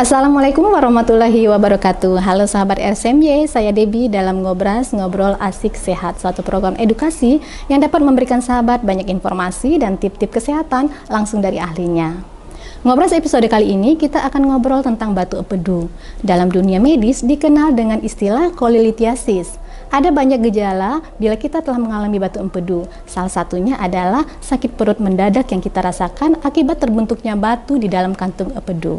Assalamualaikum warahmatullahi wabarakatuh. Halo sahabat RSMY, saya Debbie dalam Ngobras, Ngobrol Asik Sehat, suatu program edukasi yang dapat memberikan sahabat banyak informasi dan tip-tip kesehatan langsung dari ahlinya. Ngobras episode kali ini kita akan ngobrol tentang batu empedu. Dalam dunia medis dikenal dengan istilah kolelithiasis. Ada banyak gejala bila kita telah mengalami batu empedu. Salah satunya adalah sakit perut mendadak yang kita rasakan akibat terbentuknya batu di dalam kantung empedu.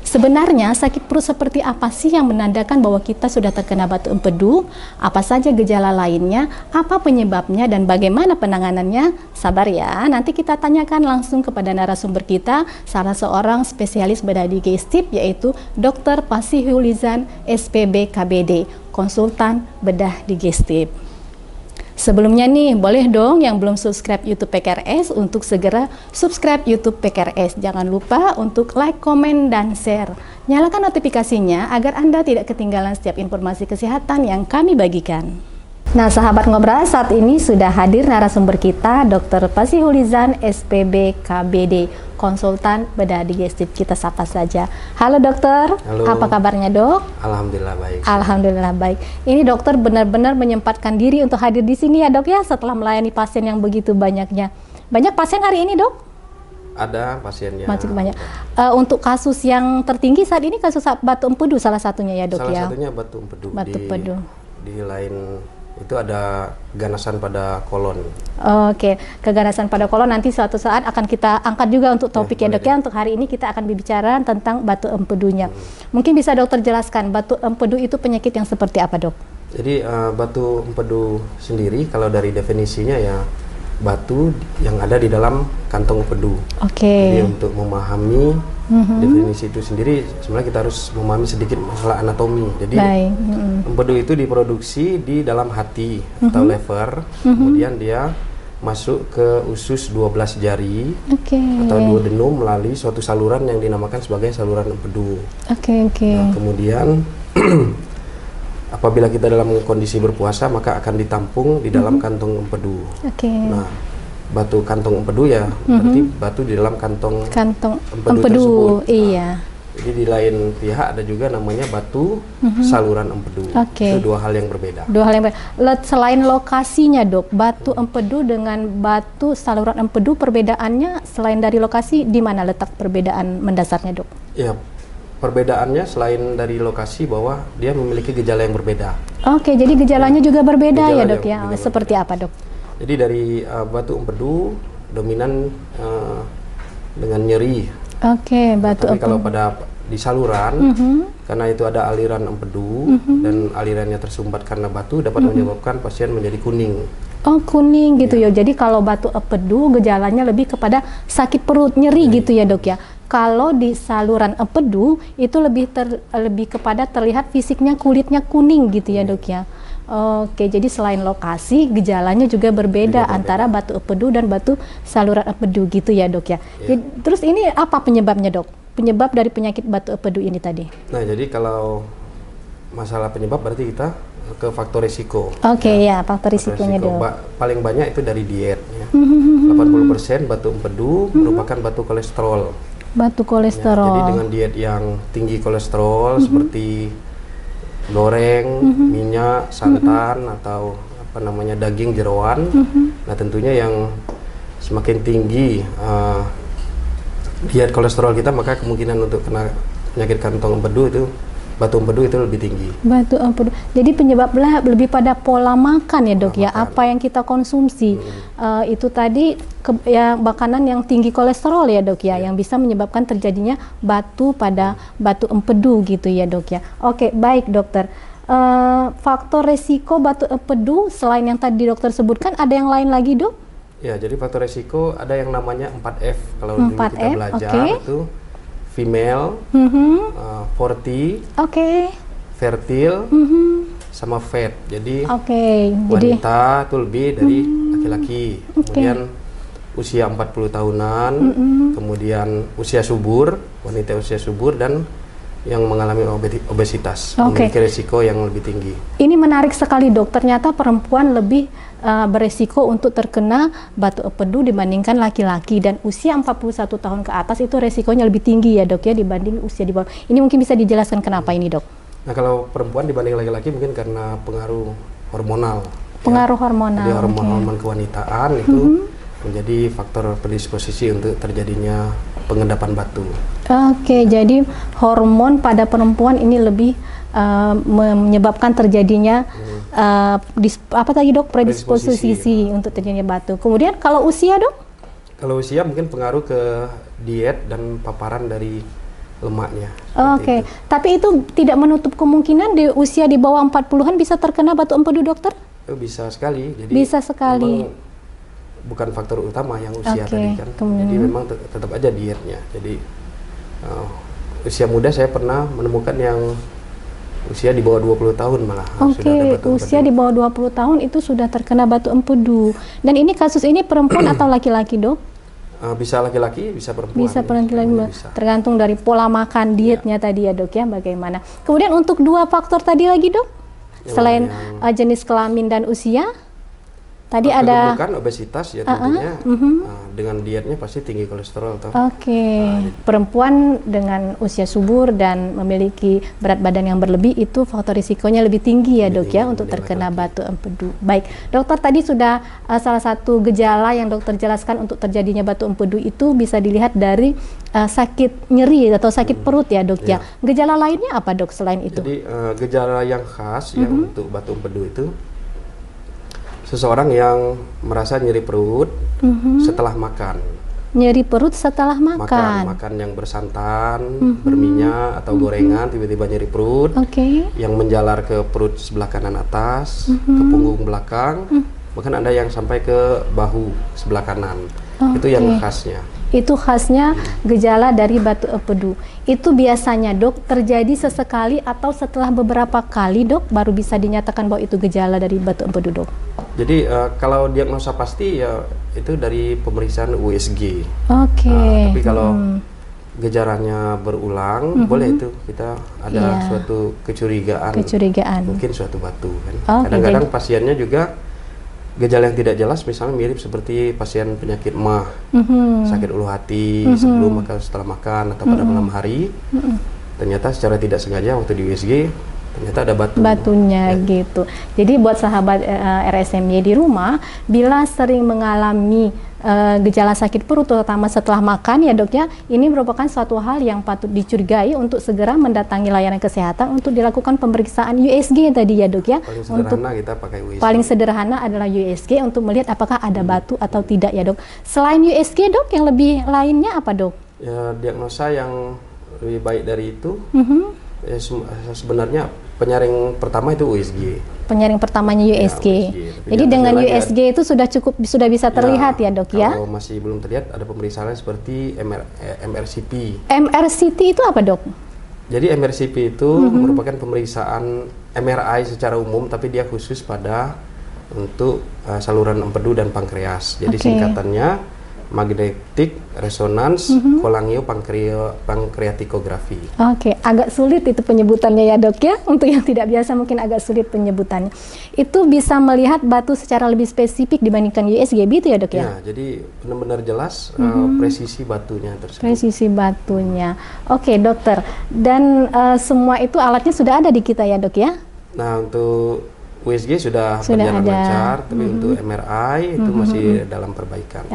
Sebenarnya sakit perut seperti apa sih yang menandakan bahwa kita sudah terkena batu empedu? Apa saja gejala lainnya? Apa penyebabnya dan bagaimana penanganannya? Sabar ya, nanti kita tanyakan langsung kepada narasumber kita, salah seorang spesialis bedah digestif yaitu Dr. Pasihulizan SPB KBD, konsultan bedah digestif. Sebelumnya nih, boleh dong yang belum subscribe YouTube PKRS untuk segera subscribe YouTube PKRS. Jangan lupa untuk like, komen, dan share. Nyalakan notifikasinya agar Anda tidak ketinggalan setiap informasi kesehatan yang kami bagikan. Nah, sahabat Ngobras, saat ini sudah hadir narasumber kita, Dr. Pasihulizan SPB KBD, konsultan bedah digestif. Kita sapa saja. Halo dokter, halo. Apa kabarnya dok? Alhamdulillah baik. Alhamdulillah baik. Ini dokter benar-benar menyempatkan diri untuk hadir di sini ya dok ya, setelah melayani pasien yang begitu banyaknya. Banyak pasien hari ini dok? Ada pasiennya. Masih banyak. Untuk kasus yang tertinggi saat ini kasus batu empedu salah satunya ya dok ya? Salah satunya batu empedu. Batu empedu. Di lain itu ada ganasan pada kolon. Oke, keganasan pada kolon nanti suatu saat akan kita angkat juga untuk topik ya dok ya. Untuk hari ini kita akan berbicara tentang batu empedunya. Mungkin bisa dokter jelaskan batu empedu itu penyakit yang seperti apa dok? Jadi batu empedu sendiri kalau dari definisinya ya batu yang ada di dalam kantong empedu. Oke. Jadi untuk memahami definisi itu sendiri sebenarnya kita harus memahami sedikit masalah anatomi. Jadi empedu itu diproduksi di dalam hati atau lever, kemudian dia masuk ke usus 12 jari atau duodenum melalui suatu saluran yang dinamakan sebagai saluran empedu. Nah, kemudian apabila kita dalam kondisi berpuasa maka akan ditampung di dalam kantong empedu. Nah, batu kantong empedu ya berarti batu di dalam kantong empedu tersebut. Iya. Jadi di lain pihak ada juga namanya batu saluran empedu. Itu dua hal yang berbeda. Dua hal yang berbeda. Selain lokasinya dok, batu empedu dengan batu saluran empedu perbedaannya selain dari lokasi di mana letak perbedaan mendasarnya dok? Ya, perbedaannya selain dari lokasi bahwa dia memiliki gejala yang berbeda. Oke, jadi gejalanya juga berbeda ya dok ya? Seperti apa dok? Jadi dari batu empedu dominan dengan nyeri. Batu Tapi kalau pada di saluran, karena itu ada aliran empedu dan alirannya tersumbat karena batu dapat menyebabkan pasien menjadi kuning. Oh kuning gitu ya. Jadi kalau batu empedu gejalanya lebih kepada sakit perut nyeri gitu ya dok ya. Kalau di saluran empedu itu lebih kepada terlihat fisiknya kulitnya kuning gitu ya dok ya. Oke, jadi selain lokasi gejalanya juga berbeda antara batu empedu dan batu saluran empedu gitu ya dok ya. Jadi, terus ini apa penyebabnya dok? Penyebab dari penyakit batu empedu ini tadi? Nah jadi kalau masalah penyebab berarti kita ke faktor risiko. Faktor risikonya dok. Paling banyak itu dari diet ya. 80% batu empedu merupakan batu kolesterol. Batu kolesterol. Jadi dengan diet yang tinggi kolesterol seperti goreng, minyak, santan atau apa namanya daging jeroan. Nah tentunya yang semakin tinggi diet kolesterol kita maka kemungkinan untuk kena penyakit kantong empedu itu batu empedu itu lebih tinggi. Batu empedu. Jadi penyebabnya lebih pada pola makan ya dok ya. Apa yang kita konsumsi itu tadi makanan yang tinggi kolesterol ya dok ya, yang bisa menyebabkan terjadinya batu pada batu empedu gitu ya dok ya. Oke baik dokter. Faktor resiko batu empedu selain yang tadi dokter sebutkan ada yang lain lagi dok? Ya jadi faktor resiko ada yang namanya 4F kalau dulu kita belajar itu. Female, 40, fertile, sama fat. Jadi wanita itu lebih dari laki-laki. Kemudian usia 40 tahunan, kemudian usia subur, wanita usia subur dan yang mengalami obesitas, memiliki risiko yang lebih tinggi. Ini menarik sekali dok, ternyata perempuan lebih beresiko untuk terkena batu empedu dibandingkan laki-laki, dan usia 41 tahun ke atas itu resikonya lebih tinggi ya dok ya dibanding usia di bawah. Ini mungkin bisa dijelaskan kenapa ini dok? Nah kalau perempuan dibanding laki-laki mungkin karena pengaruh hormonal. Pengaruh hormonal. Jadi hormon kewanitaan itu menjadi faktor predisposisi untuk terjadinya pengendapan batu. Jadi hormon pada perempuan ini lebih menyebabkan terjadinya apa tadi dok, predisposisi untuk terjadinya batu. Kemudian kalau usia dok? Kalau usia mungkin pengaruh ke diet dan paparan dari lemaknya. Tapi itu tidak menutup kemungkinan di usia di bawah 40-an bisa terkena batu empedu dokter? Bisa sekali. Jadi bisa sekali. Bukan faktor utama yang usia tadi kan. Jadi memang tetap aja dietnya. Jadi usia muda saya pernah menemukan yang usia di bawah 20 tahun malah sudah ada batu empedu. Usia di bawah 20 tahun itu sudah terkena batu empedu. Dan ini kasus ini perempuan atau laki-laki dok? Bisa laki-laki, bisa perempuan. Bisa perempuan, tergantung dari pola makan dietnya tadi ya dok ya, bagaimana. Kemudian untuk dua faktor tadi lagi dok, selain jenis kelamin dan usia, tadi ada bukan obesitas ya tentunya. Dengan dietnya pasti tinggi kolesterol toh. Perempuan dengan usia subur dan memiliki berat badan yang berlebih itu faktor risikonya lebih tinggi ya dok ya untuk terkena batu empedu. Baik, dokter tadi sudah salah satu gejala yang dokter jelaskan untuk terjadinya batu empedu itu bisa dilihat dari sakit nyeri atau sakit perut ya dok ya. Gejala lainnya apa dok selain itu? Jadi gejala yang khas yang untuk batu empedu itu seseorang yang merasa nyeri perut setelah makan. Nyeri perut setelah makan. Makan yang bersantan, berminyak atau gorengan, tiba-tiba nyeri perut. Yang menjalar ke perut sebelah kanan atas, ke punggung belakang, bahkan ada yang sampai ke bahu sebelah kanan. Itu yang khasnya. Itu khasnya gejala dari batu empedu. Itu biasanya dok terjadi sesekali atau setelah beberapa kali dok baru bisa dinyatakan bahwa itu gejala dari batu empedu dok? Jadi kalau diagnosa pasti ya itu dari pemeriksaan USG. Tapi kalau gejalanya berulang, boleh itu kita ada suatu kecurigaan. Mungkin suatu batu kan. Kadang-kadang pasiennya juga gejala yang tidak jelas, misalnya mirip seperti pasien penyakit MAH, sakit ulu hati sebelum atau setelah makan atau pada malam hari. Ternyata secara tidak sengaja waktu di USG ternyata ada batunya gitu. Jadi buat sahabat RSMY di rumah, bila sering mengalami gejala sakit perut terutama setelah makan ya dok ya, ini merupakan suatu hal yang patut dicurigai untuk segera mendatangi layanan kesehatan untuk dilakukan pemeriksaan USG tadi ya dok ya. Paling sederhana kita pakai USG. Paling sederhana adalah USG untuk melihat apakah ada batu atau tidak ya dok. Selain USG dok, yang lebih lainnya apa dok? Ya, diagnosa yang lebih baik dari itu ya, sebenarnya penyaring pertama itu USG. Penyaring pertamanya USG. Jadi dengan USG itu sudah bisa terlihat ya dok ya. Kalau masih belum terlihat ada pemeriksaan seperti MRCP. MRCP itu apa dok? Jadi MRCP itu merupakan pemeriksaan MRI secara umum, tapi dia khusus pada untuk saluran empedu dan pankreas. Jadi singkatannya magnetic resonance cholangiopankreatikografi. Agak sulit itu penyebutannya ya dok ya. Untuk yang tidak biasa mungkin agak sulit penyebutannya. Itu bisa melihat batu secara lebih spesifik dibandingkan USG itu ya dok ya? Ya, jadi benar-benar jelas presisi batunya tersebut. Presisi batunya. Oke dokter. Dan semua itu alatnya sudah ada di kita ya dok ya? Nah untuk USG sudah berjalan lancar, tapi untuk MRI itu masih dalam perbaikan.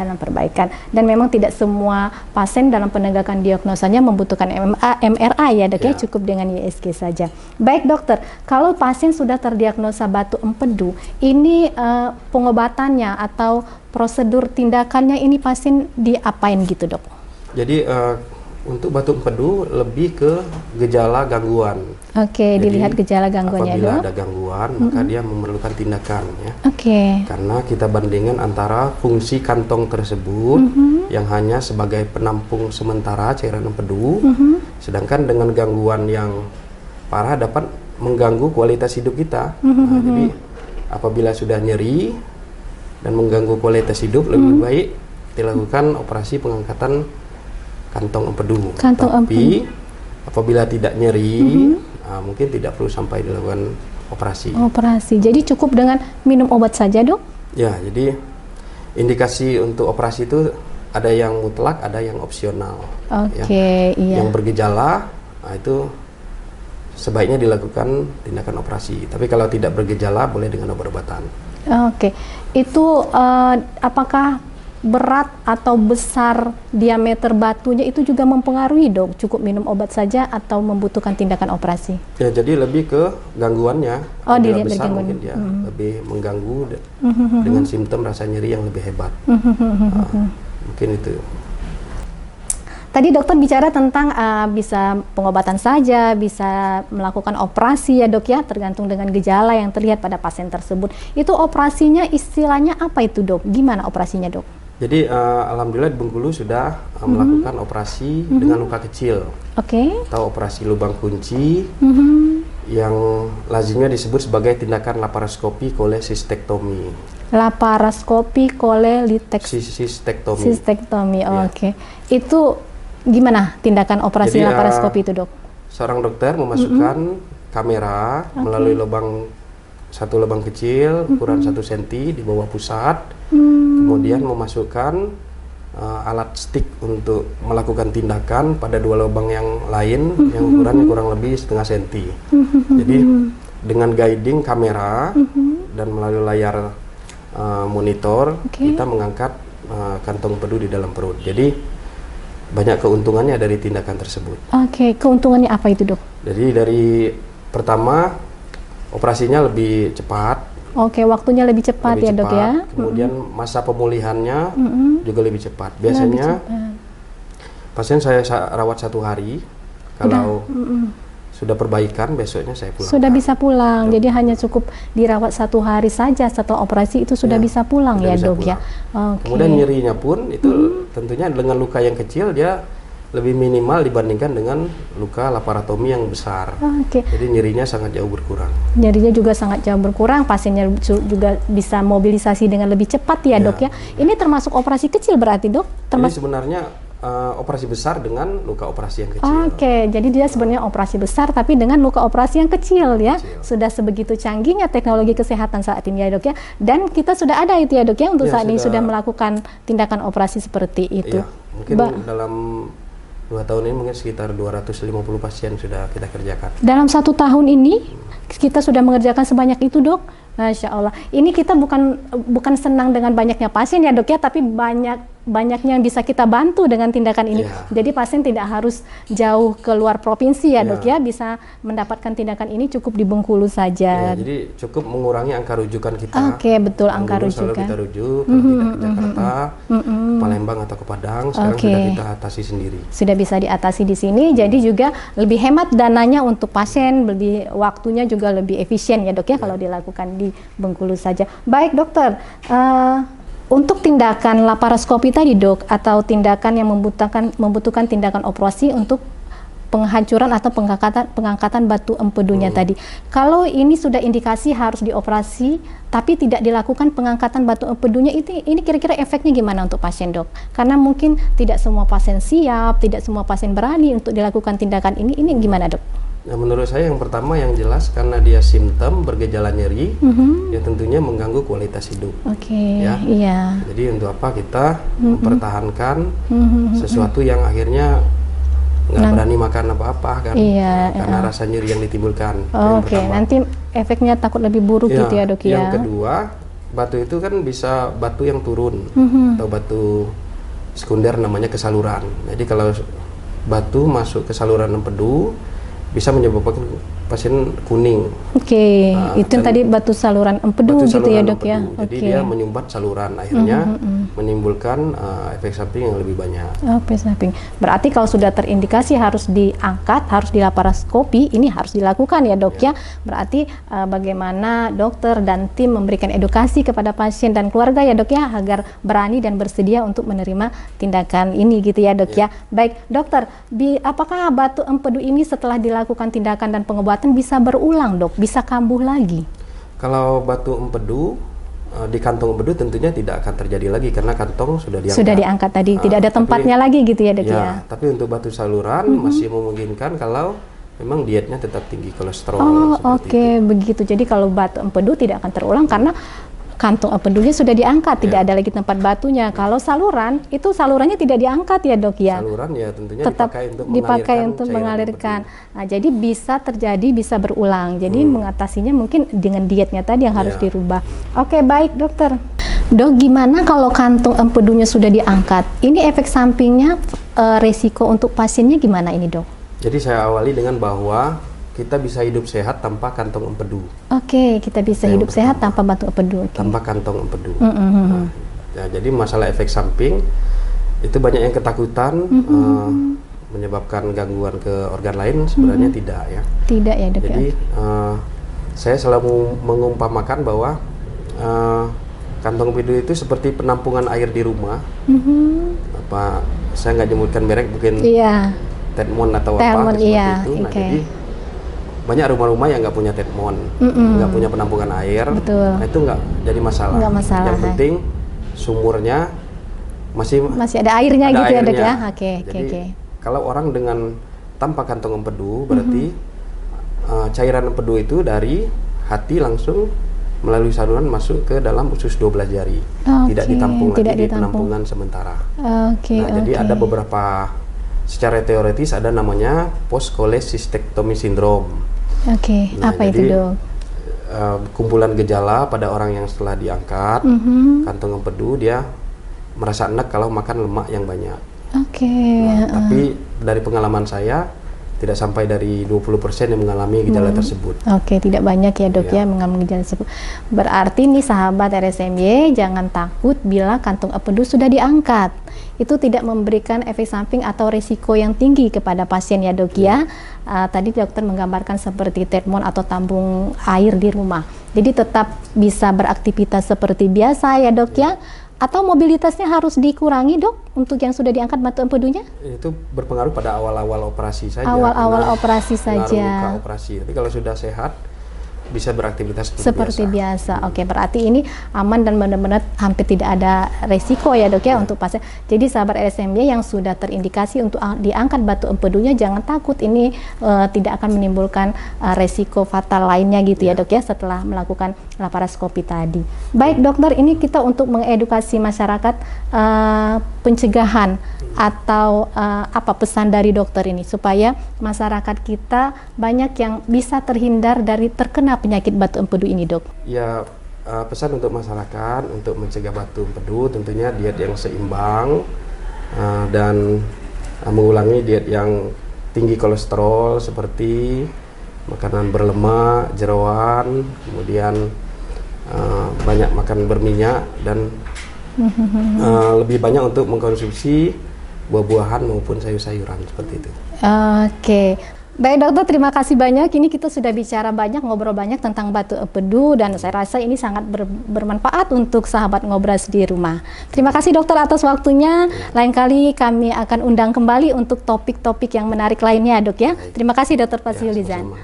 Dan memang tidak semua pasien dalam penegakan diagnosanya membutuhkan MRI ya dok ya, cukup dengan USG saja. Baik dokter, kalau pasien sudah terdiagnosa batu empedu, ini pengobatannya atau prosedur tindakannya ini pasien diapain gitu dok? Jadi untuk batu empedu lebih ke gejala gangguan. Dilihat gejala gangguannya apabila ada gangguan, maka dia memerlukan tindakan ya. Karena kita bandingkan antara fungsi kantong tersebut yang hanya sebagai penampung sementara cairan empedu, sedangkan dengan gangguan yang parah dapat mengganggu kualitas hidup kita. Jadi apabila sudah nyeri dan mengganggu kualitas hidup, lebih baik dilakukan operasi pengangkatan kantong empedu. Tapi Apabila tidak nyeri, mungkin tidak perlu sampai dilakukan operasi. Operasi. Jadi cukup dengan minum obat saja, Dok? Ya, jadi indikasi untuk operasi itu ada yang mutlak, ada yang opsional. Oke, iya. Yang bergejala, itu sebaiknya dilakukan tindakan operasi. Tapi kalau tidak bergejala, boleh dengan obat-obatan. Oke, itu apakah berat atau besar diameter batunya itu juga mempengaruhi, Dok? Cukup minum obat saja atau membutuhkan tindakan operasi? Ya, jadi lebih ke gangguannya. Oh, dilihat besar dari mungkin dia lebih mengganggu dengan simptom rasa nyeri yang lebih hebat. Mungkin itu. Tadi dokter bicara tentang bisa pengobatan saja, bisa melakukan operasi ya, Dok ya, tergantung dengan gejala yang terlihat pada pasien tersebut. Itu operasinya istilahnya apa itu, Dok? Gimana operasinya, Dok? Jadi alhamdulillah di Bengkulu sudah melakukan operasi dengan luka kecil. Atau operasi lubang kunci yang lazimnya disebut sebagai tindakan laparoskopi kolecystektomi. Laparoskopi Sistektomi. Sistektomi, oke. Itu gimana tindakan operasi laparoskopi itu, Dok? Seorang dokter memasukkan kamera melalui satu lubang kecil ukuran 1 cm di bawah pusat, kemudian memasukkan alat stick untuk melakukan tindakan pada 2 lubang yang lain yang ukurannya kurang lebih setengah senti. Jadi dengan guiding kamera dan melalui layar monitor, kita mengangkat kantong empedu di dalam perut. Jadi banyak keuntungannya dari tindakan tersebut. Keuntungannya apa itu, Dok? Jadi dari pertama operasinya lebih cepat. Waktunya lebih cepat ya, Dok ya. Kemudian masa pemulihannya juga lebih cepat. Biasanya pasien saya rawat 1 hari. Kalau sudah perbaikan, besoknya saya pulang. Sudah bisa pulang. Jadi hanya cukup dirawat 1 hari saja setelah operasi itu sudah bisa pulang ya, Dok ya. Kemudian nyerinya pun itu tentunya dengan luka yang kecil dia lebih minimal dibandingkan dengan luka laparotomi yang besar. Jadi nyerinya sangat jauh berkurang. Nyerinya juga sangat jauh berkurang, pasiennya juga bisa mobilisasi dengan lebih cepat ya, Dok ya. Ini termasuk operasi kecil berarti, Dok? Jadi sebenarnya operasi besar dengan luka operasi yang kecil. Jadi dia sebenarnya operasi besar tapi dengan luka operasi yang kecil ya. Sudah sebegitu canggihnya teknologi kesehatan saat ini ya, Dok ya. Dan kita sudah ada itu ya, Dok ya, untuk saat ini sudah melakukan tindakan operasi seperti itu. Mungkin dalam 2 tahun ini mungkin sekitar 250 pasien sudah kita kerjakan. Dalam 1 tahun ini kita sudah mengerjakan sebanyak itu, Dok. Masya Allah. Ini kita bukan senang dengan banyaknya pasien ya, Dok ya, tapi banyaknya yang bisa kita bantu dengan tindakan ini. Jadi pasien tidak harus jauh ke luar provinsi ya, Dok ya, bisa mendapatkan tindakan ini cukup di Bengkulu saja. Jadi cukup mengurangi angka rujukan kita. Betul, angka rujukan. Selalu kita rujuk, kalau tidak ke Jakarta, Palembang atau ke Padang, sekarang sudah kita atasi sendiri. Sudah bisa diatasi di sini, jadi juga lebih hemat dananya untuk pasien, lebih waktunya juga lebih efisien ya, Dok ya, kalau dilakukan di Bengkulu saja. Baik, Dokter. Untuk tindakan laparoskopi tadi, Dok, atau tindakan yang membutuhkan tindakan operasi untuk penghancuran atau pengangkatan batu empedunya tadi. Kalau ini sudah indikasi harus dioperasi, tapi tidak dilakukan pengangkatan batu empedunya, ini kira-kira efeknya gimana untuk pasien, Dok? Karena mungkin tidak semua pasien siap, tidak semua pasien berani untuk dilakukan tindakan ini gimana, Dok? Nah, menurut saya yang pertama yang jelas karena dia simptom bergejala nyeri, ya tentunya mengganggu kualitas hidup. Jadi untuk apa kita mempertahankan sesuatu yang akhirnya nggak berani makan apa-apa kan? Karena rasa nyeri yang ditimbulkan. Nanti efeknya takut lebih buruk gitu ya, Dok ya. Yang kedua, batu itu kan bisa batu yang turun atau batu sekunder namanya ke saluran. Jadi kalau batu masuk ke saluran empedu bisa menyebabkan pasien kuning. Itu tadi batu saluran empedu gitu ya, Dok ya. Jadi dia menyumbat saluran, akhirnya menimbulkan efek samping yang lebih banyak. Efek samping. Berarti kalau sudah terindikasi harus diangkat, harus dilaparoskopi, ini harus dilakukan ya, Dok ya. Berarti bagaimana dokter dan tim memberikan edukasi kepada pasien dan keluarga ya, Dok ya, agar berani dan bersedia untuk menerima tindakan ini gitu ya, Dok ya. Baik, Dokter, apakah batu empedu ini setelah dilakukan tindakan dan pengobatan bisa berulang, Dok? Bisa kambuh lagi? Kalau batu empedu di kantong empedu tentunya tidak akan terjadi lagi karena kantong sudah diangkat. Sudah diangkat tadi, tidak ada tempatnya lagi gitu ya dok ya. Tapi untuk batu saluran masih memungkinkan kalau memang dietnya tetap tinggi kolesterol. Oh oke, begitu. Jadi kalau batu empedu tidak akan terulang karena kantong empedunya sudah diangkat, tidak ada lagi tempat batunya. Kalau saluran, itu salurannya tidak diangkat ya dok ya? Saluran ya tentunya tetap dipakai untuk mengalirkan. Nah, jadi bisa terjadi, bisa berulang. Jadi mengatasinya mungkin dengan dietnya tadi yang harus dirubah. Oke, baik dokter. Dok, gimana kalau kantong empedunya sudah diangkat? Ini efek sampingnya, resiko untuk pasiennya gimana ini dok? Jadi saya awali dengan bahwa kita bisa hidup sehat tanpa kantong empedu. Oke, kita bisa hidup sehat tanpa batu empedu. Tanpa kantong empedu. Nah, ya, jadi masalah efek samping itu banyak yang ketakutan menyebabkan gangguan ke organ lain, sebenarnya tidak ya. Tidak ya dok. Jadi saya selalu mengumpamakan bahwa kantong empedu itu seperti penampungan air di rumah. Apa saya nggak nyebutkan merek, mungkin Tedmon atau apa seperti itu. Nah, jadi banyak rumah-rumah yang nggak punya Tedmon, nggak punya penampungan air. Betul. Nah, itu nggak jadi masalah. Nggak masalah. Yang penting sumurnya masih ada airnya gitu ya dok ya. Jadi kalau orang dengan tanpa kantong empedu berarti cairan empedu itu dari hati langsung melalui saluran masuk ke dalam usus 12 jari, tidak ditampung lagi di penampungan sementara. Jadi ada beberapa, secara teoritis ada namanya post cholecystectomy syndrome. Apa itu dok? Kumpulan gejala pada orang yang setelah diangkat kantong empedu, dia merasa enak kalau makan lemak yang banyak. Tapi dari pengalaman saya tidak sampai dari 20% yang mengalami gejala tersebut. Tidak banyak ya dok ya mengalami gejala tersebut. Berarti nih sahabat RSMY, jangan takut bila kantong empedu sudah diangkat. Itu tidak memberikan efek samping atau risiko yang tinggi kepada pasien ya dok ya. Tadi dokter menggambarkan seperti Tedmon atau tabung air di rumah. Jadi tetap bisa beraktivitas seperti biasa ya dok ya. Atau mobilitasnya harus dikurangi dok untuk yang sudah diangkat batu empedunya? Itu berpengaruh pada awal-awal operasi saja. Awal-awal operasi saja. Luka operasi. Tapi kalau sudah sehat bisa beraktivitas seperti biasa. Berarti ini aman dan benar-benar hampir tidak ada resiko ya dok ya untuk pasien. Jadi sahabat RSMY yang sudah terindikasi untuk diangkat batu empedunya jangan takut, ini tidak akan menimbulkan resiko fatal lainnya gitu ya dok ya setelah melakukan laparoskopi tadi. Baik dokter, ini kita untuk mengedukasi masyarakat pencegahan atau apa pesan dari dokter ini supaya masyarakat kita banyak yang bisa terhindar dari terkena penyakit batu empedu ini dok? Ya, pesan untuk masyarakat untuk mencegah batu empedu tentunya diet yang seimbang dan mengulangi diet yang tinggi kolesterol seperti makanan berlemak, jeroan, kemudian banyak makan berminyak dan lebih banyak untuk mengkonsumsi buah-buahan maupun sayur-sayuran seperti itu. Baik dokter, terima kasih banyak. Ini kita sudah bicara banyak, ngobrol banyak tentang batu empedu dan saya rasa ini sangat bermanfaat untuk sahabat ngobras di rumah. Terima kasih dokter atas waktunya. Lain kali kami akan undang kembali untuk topik-topik yang menarik lainnya dok ya. Terima kasih dokter Fasihulizan.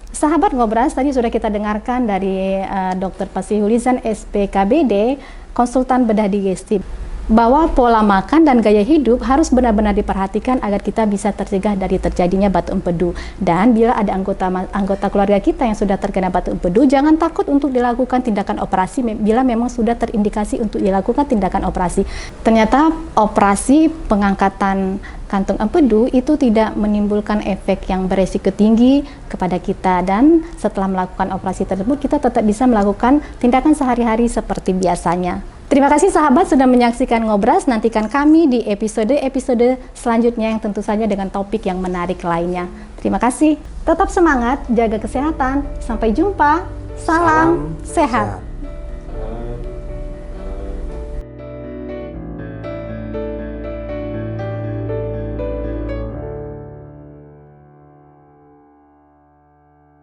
Sahabat ngobras, tadi sudah kita dengarkan dari Dr. Fasihulizan SPKBD, konsultan bedah digestif, bahwa pola makan dan gaya hidup harus benar-benar diperhatikan agar kita bisa tercegah dari terjadinya batu empedu. Dan bila ada anggota keluarga kita yang sudah terkena batu empedu, jangan takut untuk dilakukan tindakan operasi bila memang sudah terindikasi untuk dilakukan tindakan operasi. Ternyata operasi pengangkatan kantong empedu itu tidak menimbulkan efek yang beresiko tinggi kepada kita, dan setelah melakukan operasi tersebut kita tetap bisa melakukan tindakan sehari-hari seperti biasanya. Terima kasih sahabat sudah menyaksikan Ngobras. Nantikan kami di episode-episode selanjutnya yang tentu saja dengan topik yang menarik lainnya. Terima kasih. Tetap semangat, jaga kesehatan. Sampai jumpa. Salam sehat.